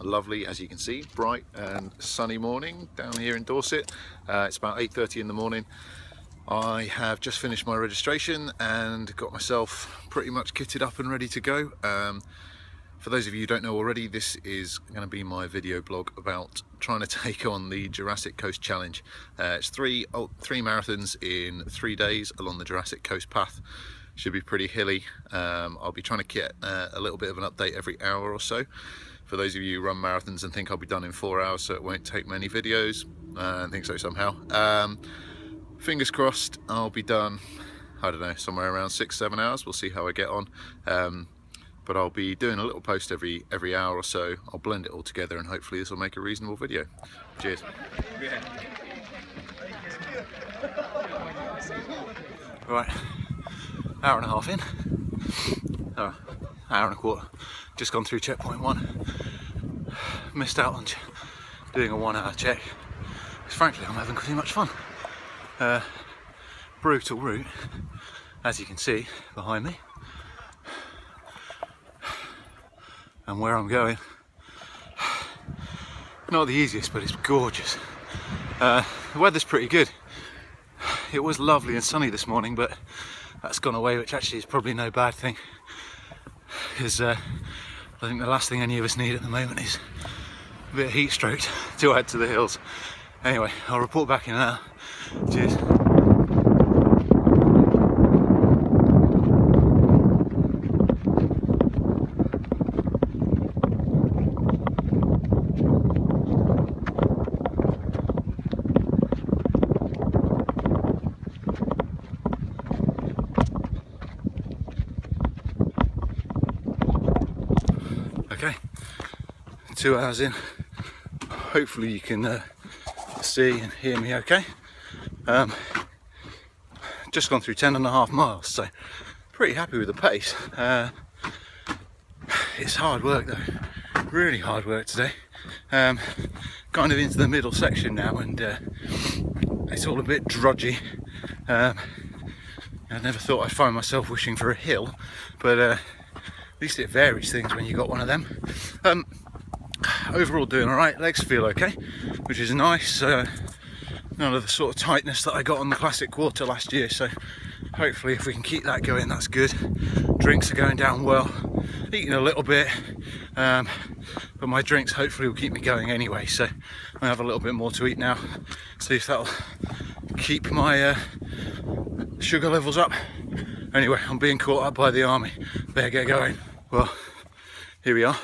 lovely, as you can see, bright and sunny morning down here in Dorset. It's about 8:30 in the morning. I have just finished my registration and got myself pretty much kitted up and ready to go. For those of you who don't know already, this is going to be my video blog about trying to take on the Jurassic Coast Challenge. It's three marathons in 3 days along the Jurassic Coast path. Should be pretty hilly. I'll be trying to get a little bit of an update every hour or so. For those of you who run marathons and think I'll be done in 4 hours, so it won't take many videos, I think so somehow. Fingers crossed I'll be done, I don't know, somewhere around 6-7 hours. We'll see how I get on. But I'll be doing a little post every hour or so. I'll blend it all together and hopefully this will make a reasonable video. Cheers. Right, hour and a half in. Oh, hour and a quarter. Just gone through checkpoint 1. Missed out on doing a 1 hour check. Because frankly, I'm having too much fun. Brutal route, as you can see behind me. And where I'm going, not the easiest, but it's gorgeous. The weather's pretty good. It was lovely and sunny this morning, but that's gone away, which actually is probably no bad thing, because I think the last thing any of us need at the moment is a bit of heat stroke to add to the hills. Anyway, I'll report back in an hour. Cheers. Okay, 2 hours in. Hopefully you can see and hear me okay. Just gone through 10.5 miles, so pretty happy with the pace. It's hard work though, really hard work today. Kind of into the middle section now, and it's all a bit drudgy. I never thought I'd find myself wishing for a hill, but at least it varies things when you got one of them. Overall doing alright, legs feel okay, which is nice. None of the sort of tightness that I got on the Classic Quarter last year, so hopefully if we can keep that going, that's good. Drinks are going down well, eating a little bit, but my drinks hopefully will keep me going anyway, so I have a little bit more to eat now, see if that'll keep my sugar levels up. Anyway, I'm being caught up by the army, better get going. Well, here we are,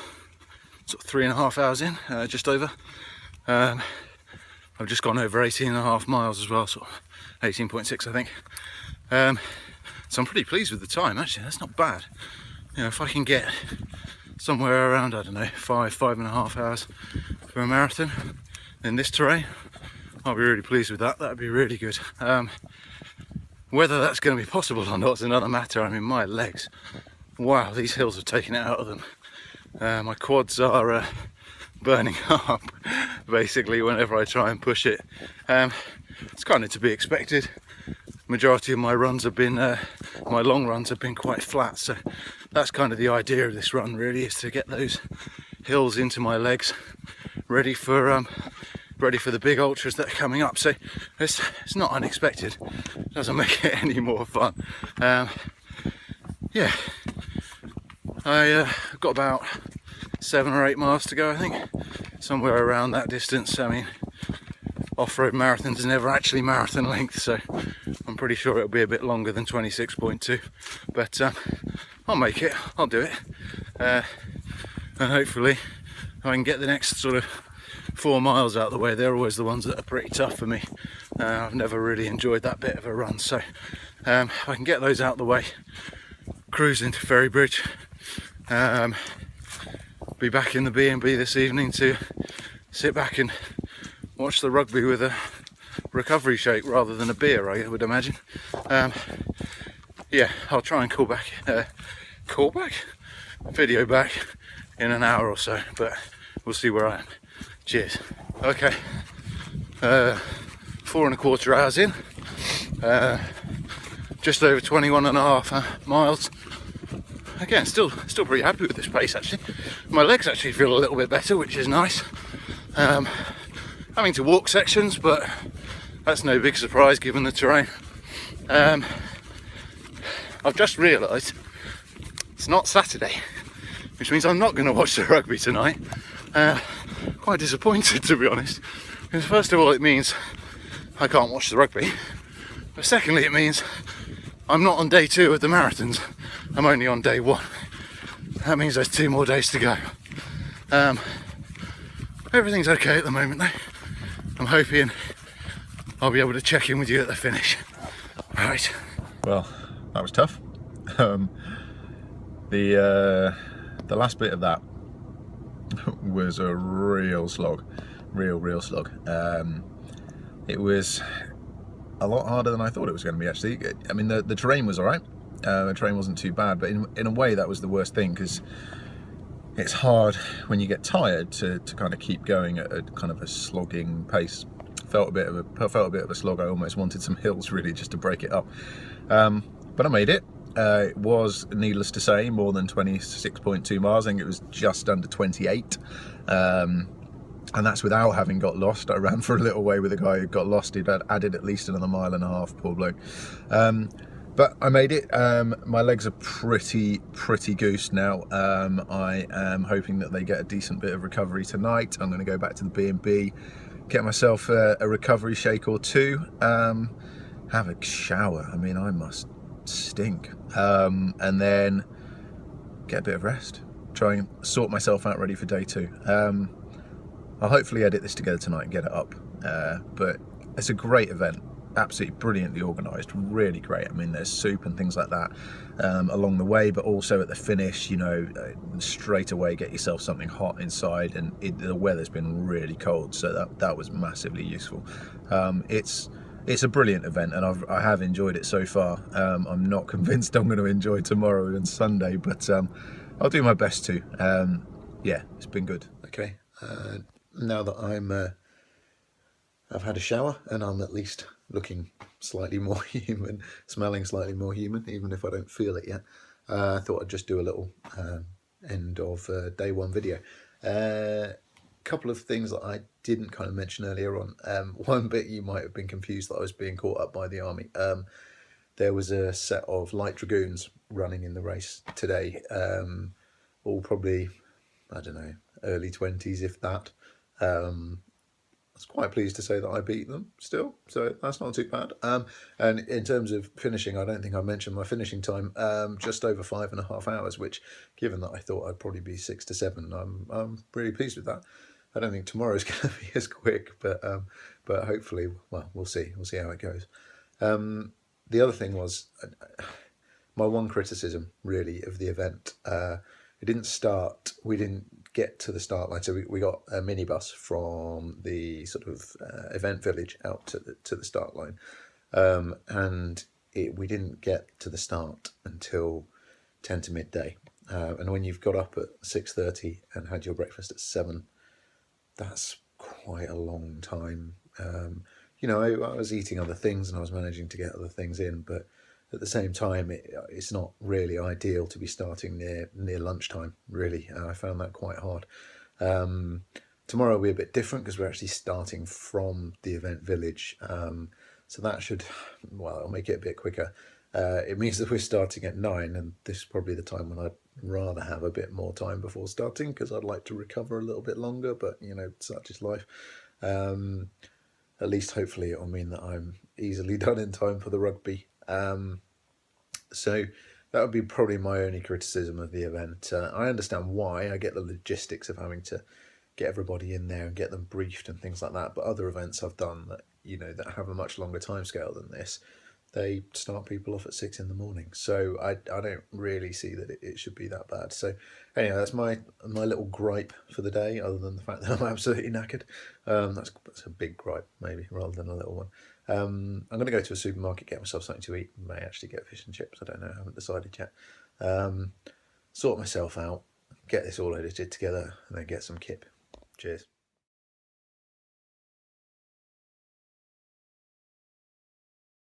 sort of 3.5 hours in, just over. I've just gone over 18.5 miles as well, sort of 18.6 I think. So I'm pretty pleased with the time actually, that's not bad. You know, if I can get somewhere around, I don't know, 5.5 hours for a marathon in this terrain, I'll be really pleased with that, that'd be really good. Whether that's going to be possible or not is another matter. I mean, my legs, wow, these hills have taken it out of them. My quads are burning up basically whenever I try and push it. It's kind of to be expected. Majority of my runs have been, my long runs have been quite flat, so that's kind of the idea of this run really, is to get those hills into my legs, ready for the big ultras that are coming up. So it's not unexpected, doesn't make it any more fun. Yeah, I've got about 7 or 8 miles to go, I think, somewhere around that distance. I mean, off-road marathons is never actually marathon length, so I'm pretty sure it'll be a bit longer than 26.2, but I'll make it, I'll do it, and hopefully I can get the next sort of 4 miles out of the way. They're always the ones that are pretty tough for me. I've never really enjoyed that bit of a run, so if I can get those out of the way, cruise into Ferrybridge, be back in the B&B this evening to sit back and watch the rugby with a recovery shake rather than a beer, I would imagine. Yeah, I'll try and call back video back in an hour or so, but we'll see where I am. Cheers. Okay, 4.25 hours in, just over 21.5 miles. again, still pretty happy with this pace actually. My legs actually feel a little bit better, which is nice. Having to walk sections, but that's no big surprise given the terrain. I've just realised it's not Saturday, which means I'm not going to watch the rugby tonight. Quite disappointed, to be honest, because first of all it means I can't watch the rugby, but secondly it means I'm not on day 2 of the marathons, I'm only on day 1. That means there's 2 more days to go. Everything's okay at the moment though. I'm hoping I'll be able to check in with you at the finish. Right. Well, that was tough. The last bit of that was a real slog, real slog. It was a lot harder than I thought it was going to be actually. I mean, the terrain was alright. The terrain wasn't too bad, but in a way that was the worst thing, because it's hard when you get tired to kind of keep going at a kind of a slogging pace. Felt a bit of a slog. I almost wanted some hills really just to break it up, but I made it. It was, needless to say, more than 26.2 miles. I think it was just under 28, and that's without having got lost. I ran for a little way with a guy who got lost. He'd added at least another 1.5 miles, poor bloke. But I made it. My legs are pretty goosed now. I am hoping that they get a decent bit of recovery tonight. I'm going to go back to the B&B, get myself a recovery shake or 2, have a shower. I mean, I must stink, and then get a bit of rest, try and sort myself out ready for day 2. I'll hopefully edit this together tonight and get it up, but it's a great event, absolutely brilliantly organised, really great. I mean, there's soup and things like that along the way, but also at the finish, you know, straight away get yourself something hot inside, and the weather's been really cold, so that was massively useful. It's a brilliant event, and I have enjoyed it so far. I'm not convinced I'm going to enjoy tomorrow and Sunday, but I'll do my best to. Yeah, it's been good. Okay, now that I've had a shower and I'm at least looking slightly more human, smelling slightly more human, even if I don't feel it yet, I thought I'd just do a little end of day 1 video. Couple of things that I didn't kind of mention earlier on. One bit you might have been confused that I was being caught up by the army. There was a set of light dragoons running in the race today, all probably, I don't know, early 20s if that. I was quite pleased to say that I beat them still, so that's not too bad. And in terms of finishing, I don't think I mentioned my finishing time, just over 5.5 hours, which, given that I thought I'd probably be 6 to 7, I'm really pleased with that. I don't think tomorrow's going to be as quick, but hopefully, well, we'll see how it goes. The other thing was my one criticism really of the event. It didn't start. We didn't get to the start line, so we got a minibus from the sort of event village out to the start line, and we didn't get to the start until 10 to midday. And when you've got up at 6:30 and had your breakfast at 7. That's quite a long time. You know, I was eating other things and I was managing to get other things in, but at the same time, it's not really ideal to be starting near lunchtime, really. I found that quite hard. Tomorrow will be a bit different because we're actually starting from the event village. So that should, well, it'll make it a bit quicker. It means that we're starting at 9, and this is probably the time when I'd rather have a bit more time before starting, because I'd like to recover a little bit longer, but you know, such is life. At least hopefully it'll mean that I'm easily done in time for the rugby. So that would be probably my only criticism of the event. I understand why. I get the logistics of having to get everybody in there and get them briefed and things like that, but other events I've done that, you know, that have a much longer timescale than this, they start people off at 6 in the morning. So I don't really see that it should be that bad. So anyway, that's my little gripe for the day, other than the fact that I'm absolutely knackered. That's a big gripe, maybe, rather than a little one. I'm going to go to a supermarket, get myself something to eat. May actually get fish and chips. I don't know. I haven't decided yet. Sort myself out, get this all edited together, and then get some kip. Cheers.